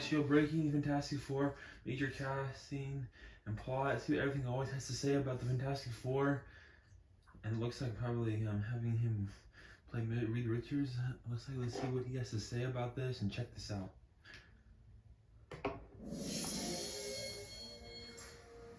Max Shield breaking Fantastic Four, major casting and plot. See what everything always has to say about the Fantastic Four. And it looks like probably having him play Reed Richards. Looks like, let's see what he has to say about this and check this out.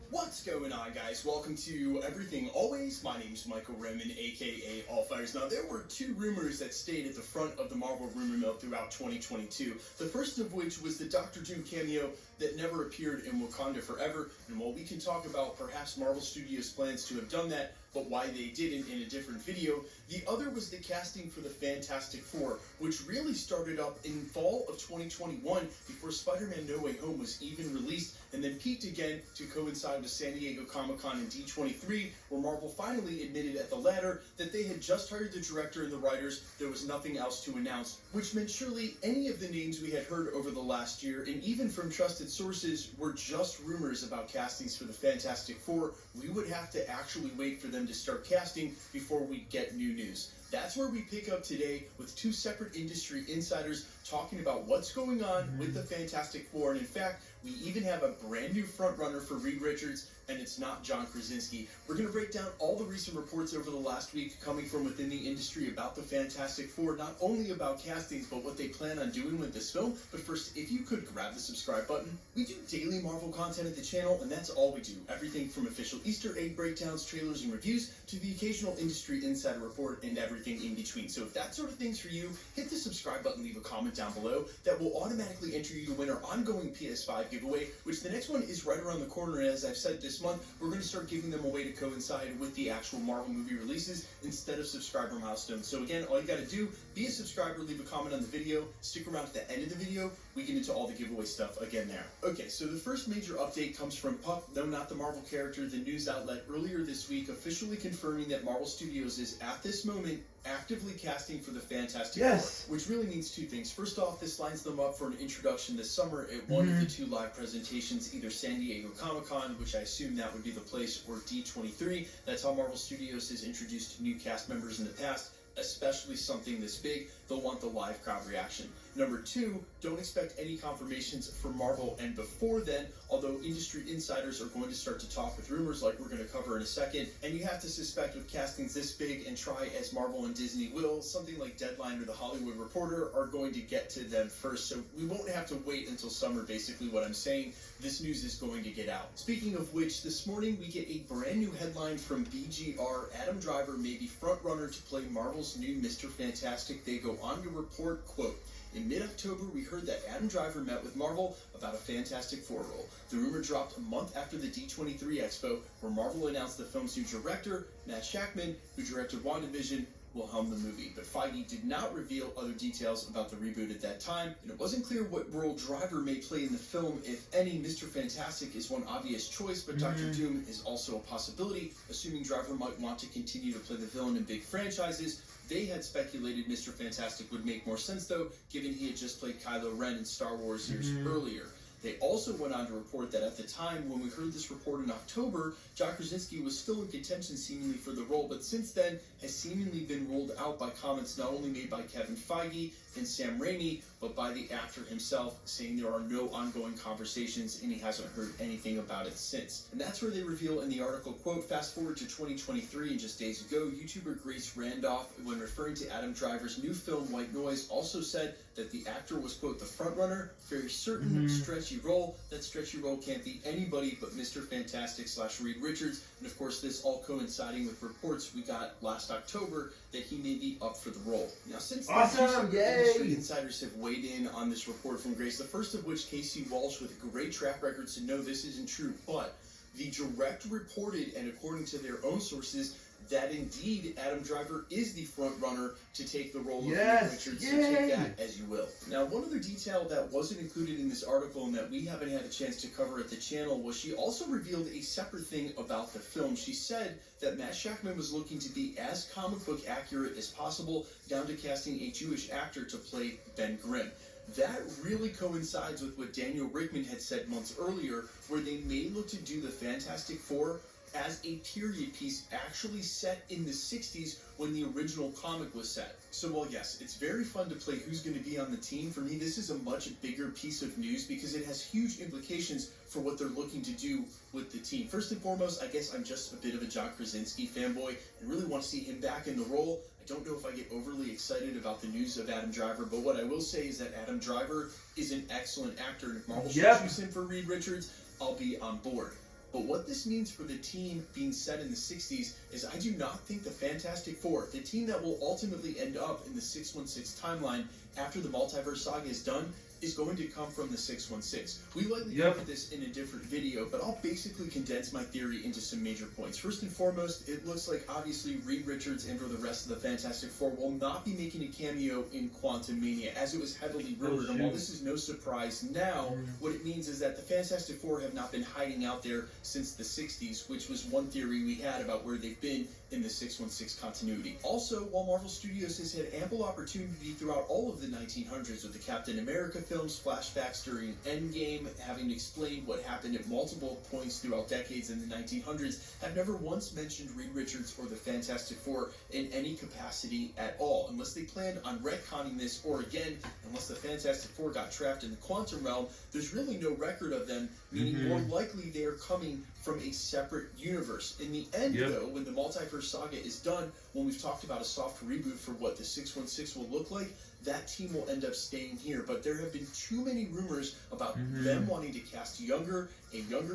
What's going on, guys? Welcome to Everything Always. My name's Michael Remen, aka Allfires. Now, there were two rumors that stayed at the front of the Marvel rumor mill throughout 2022. The first of which was the Doctor Doom cameo that never appeared in Wakanda Forever. And while we can talk about perhaps Marvel Studios' plans to have done that, but why they didn't in a different video, the other was the casting for the Fantastic Four, which really started up in fall of 2021 before Spider-Man No Way Home was even released, and then peaked again to coincide with San Diego Comic-Con and D23, where Marvel finally admitted at the latter that they had just hired the director and the writers. There was nothing else to announce, which meant surely any of the names we had heard over the last year, and even from trusted sources, were just rumors about castings for the Fantastic Four. We would have to actually wait for them to start casting before we get new news. That's where we pick up today with two separate industry insiders talking about what's going on with the Fantastic Four. And in fact, we even have a brand new frontrunner for Reed Richards, and it's not John Krasinski. We're going to break down all the recent reports over the last week coming from within the industry about the Fantastic Four, not only about castings, but what they plan on doing with this film. But first, if you could grab the subscribe button. We do daily Marvel content at the channel, and that's all we do. Everything from official Easter egg breakdowns, trailers, and reviews, to the occasional industry insider report, and everything in between. So if that sort of thing's for you, hit the subscribe button, leave a comment down below. That will automatically enter you to win our ongoing PS5 giveaway, which the next one is right around the corner. And as I've said, this month, we're going to start giving them away to coincide with the actual Marvel movie releases instead of subscriber milestones. So again, all you got to do, be a subscriber, leave a comment on the video, stick around at the end of the video. We get into all the giveaway stuff again there. Okay, so the first major update comes from Puck, though not the Marvel character, the news outlet earlier this week, officially confirming that Marvel Studios is, at this moment, actively casting for the Fantastic Four, which really means two things. First off, this lines them up for an introduction this summer at one of the two live presentations, either San Diego Comic-Con, which I assume that would be the place, or D23. That's how Marvel Studios has introduced new cast members in the past, especially something this big. They'll want the live crowd reaction. Number two, don't expect any confirmations from Marvel and before then, although industry insiders are going to start to talk with rumors like we're going to cover in a second. And you have to suspect with castings this big, and try as Marvel and Disney will, something like Deadline or The Hollywood Reporter are going to get to them first. So we won't have to wait until summer, basically what I'm saying. This news is going to get out. Speaking of which, this morning we get a brand new headline from BGR. Adam Driver may be frontrunner to play Marvel's new Mr. Fantastic. They go on to report, quote, "In mid-October, we heard that Adam Driver met with Marvel about a Fantastic Four role. The rumor dropped a month after the D23 Expo, where Marvel announced the film's new director, Matt Shakman, who directed WandaVision, will helm the movie. But Feige did not reveal other details about the reboot at that time, and it wasn't clear what role Driver may play in the film, if any. Mr. Fantastic is one obvious choice, but Dr. Doom is also a possibility, assuming Driver might want to continue to play the villain in big franchises. They had speculated Mr. Fantastic would make more sense, though, given he had just played Kylo Ren in Star Wars years earlier. They also went on to report that at the time when we heard this report in October, John Krasinski was still in contention seemingly for the role, but since then has seemingly been ruled out by comments not only made by Kevin Feige and Sam Raimi, but by the actor himself, saying there are no ongoing conversations and he hasn't heard anything about it since. And that's where they reveal in the article, quote, "Fast forward to 2023, and just days ago, YouTuber Grace Randolph, when referring to Adam Driver's new film White Noise, also said that the actor was, quote, the frontrunner, very certain stretchy role. That stretchy role can't be anybody but Mr. Fantastic / Reed Richards." And of course, this all coinciding with reports we got last October that he may be up for the role. Now, since industry insiders have weighed in on this report from Grace, the first of which, Casey Walsh, with great track records to know this isn't true, but the Direct reported, and according to their own sources, that indeed Adam Driver is the front runner to take the role of Reed Richards. So take that as you will. Now, one other detail that wasn't included in this article and that we haven't had a chance to cover at the channel was she also revealed a separate thing about the film. She said that Matt Shakman was looking to be as comic book accurate as possible, down to casting a Jewish actor to play Ben Grimm. That really coincides with what Daniel Rickman had said months earlier, where they may look to do the Fantastic Four as a period piece actually set in the 60s when the original comic was set. So while yes, it's very fun to play who's going to be on the team, for me this is a much bigger piece of news because it has huge implications for what they're looking to do with the team. First and foremost, I guess I'm just a bit of a John Krasinski fanboy and really want to see him back in the role. I don't know if I get overly excited about the news of Adam Driver, but what I will say is that Adam Driver is an excellent actor, and if Marvel should choose him for Reed Richards, I'll be on board. But what this means for the team being set in the 60s is I do not think the Fantastic Four, the team that will ultimately end up in the 616 timeline after the Multiverse Saga is done, is going to come from the 616. We likely covered this in a different video, but I'll basically condense my theory into some major points. First and foremost, it looks like obviously Reed Richards and or the rest of the Fantastic Four will not be making a cameo in Quantumania, as it was heavily rumored. And while this is no surprise now, what it means is that the Fantastic Four have not been hiding out there since the 60s, which was one theory we had about where they've been in the 616 continuity. Also, while Marvel Studios has had ample opportunity throughout all of the 1900s with the Captain America films, flashbacks during Endgame, having explained what happened at multiple points throughout decades in the 1900s, have never once mentioned Reed Richards or the Fantastic Four in any capacity at all, unless they planned on retconning this, or again, unless the Fantastic Four got trapped in the quantum realm, there's really no record of them, meaning more likely they are coming from a separate universe. In the end, though, when the Multiverse Saga is done, when we've talked about a soft reboot for what the 616 will look like, that team will end up staying here. But there have been too many rumors about them wanting to cast a younger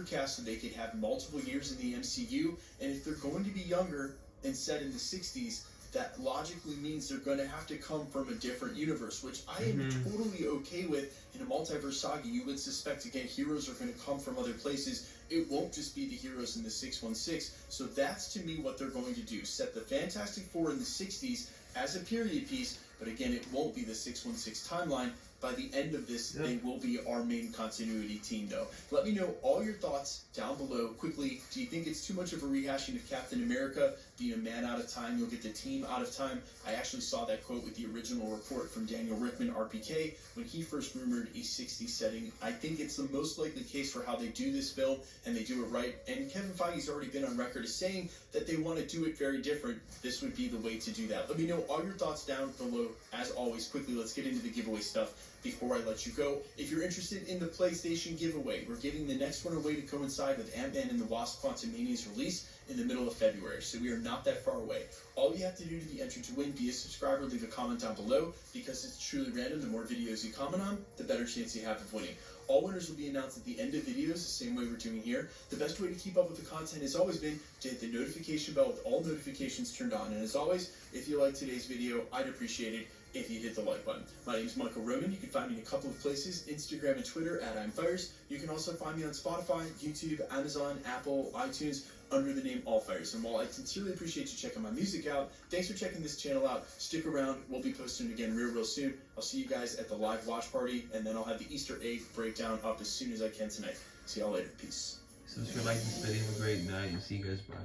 cast so they could have multiple years in the MCU. And if they're going to be younger and set in the 60s, that logically means they're going to have to come from a different universe, which I am totally okay with. In a Multiverse Saga, you would suspect, again, heroes are going to come from other places. It won't just be the heroes in the 616. So that's, to me, what they're going to do. Set the Fantastic Four in the 60s as a period piece, but again, it won't be the 616 timeline. By the end of this, they will be our main continuity team, though. Let me know all your thoughts down below. Quickly, do you think it's too much of a rehashing of Captain America being a man out of time? You'll get the team out of time. I actually saw that quote with the original report from Daniel Rickman, RPK, when he first rumored a 60s setting. I think it's the most likely case for how they do this film, and they do it right. And Kevin Feige's already been on record as saying that they want to do it very different. This would be the way to do that. Let me know all your thoughts down below. As always, quickly, let's get into the giveaway stuff before I let you go. If you're interested in the PlayStation giveaway, we're giving the next one away to coincide with Ant-Man and the Wasp: Quantumania's release in the middle of February, so we are not that far away. All you have to do to be entered to win, be a subscriber, leave a comment down below, because it's truly random. The more videos you comment on, the better chance you have of winning. All winners will be announced at the end of videos, the same way we're doing here. The best way to keep up with the content has always been to hit the notification bell with all notifications turned on. And as always, if you liked today's video, I'd appreciate it if you hit the like button. My name is Michael Roman. You can find me in a couple of places, Instagram and Twitter at I'mFires. You can also find me on Spotify, YouTube, Amazon, Apple, iTunes, under the name Allfires. And while I sincerely appreciate you checking my music out, thanks for checking this channel out. Stick around. We'll be posting again real soon. I'll see you guys at the live watch party, and then I'll have the Easter egg breakdown up as soon as I can tonight. See y'all later. Peace. So if you like this video, have a great night, and see you guys. Bye.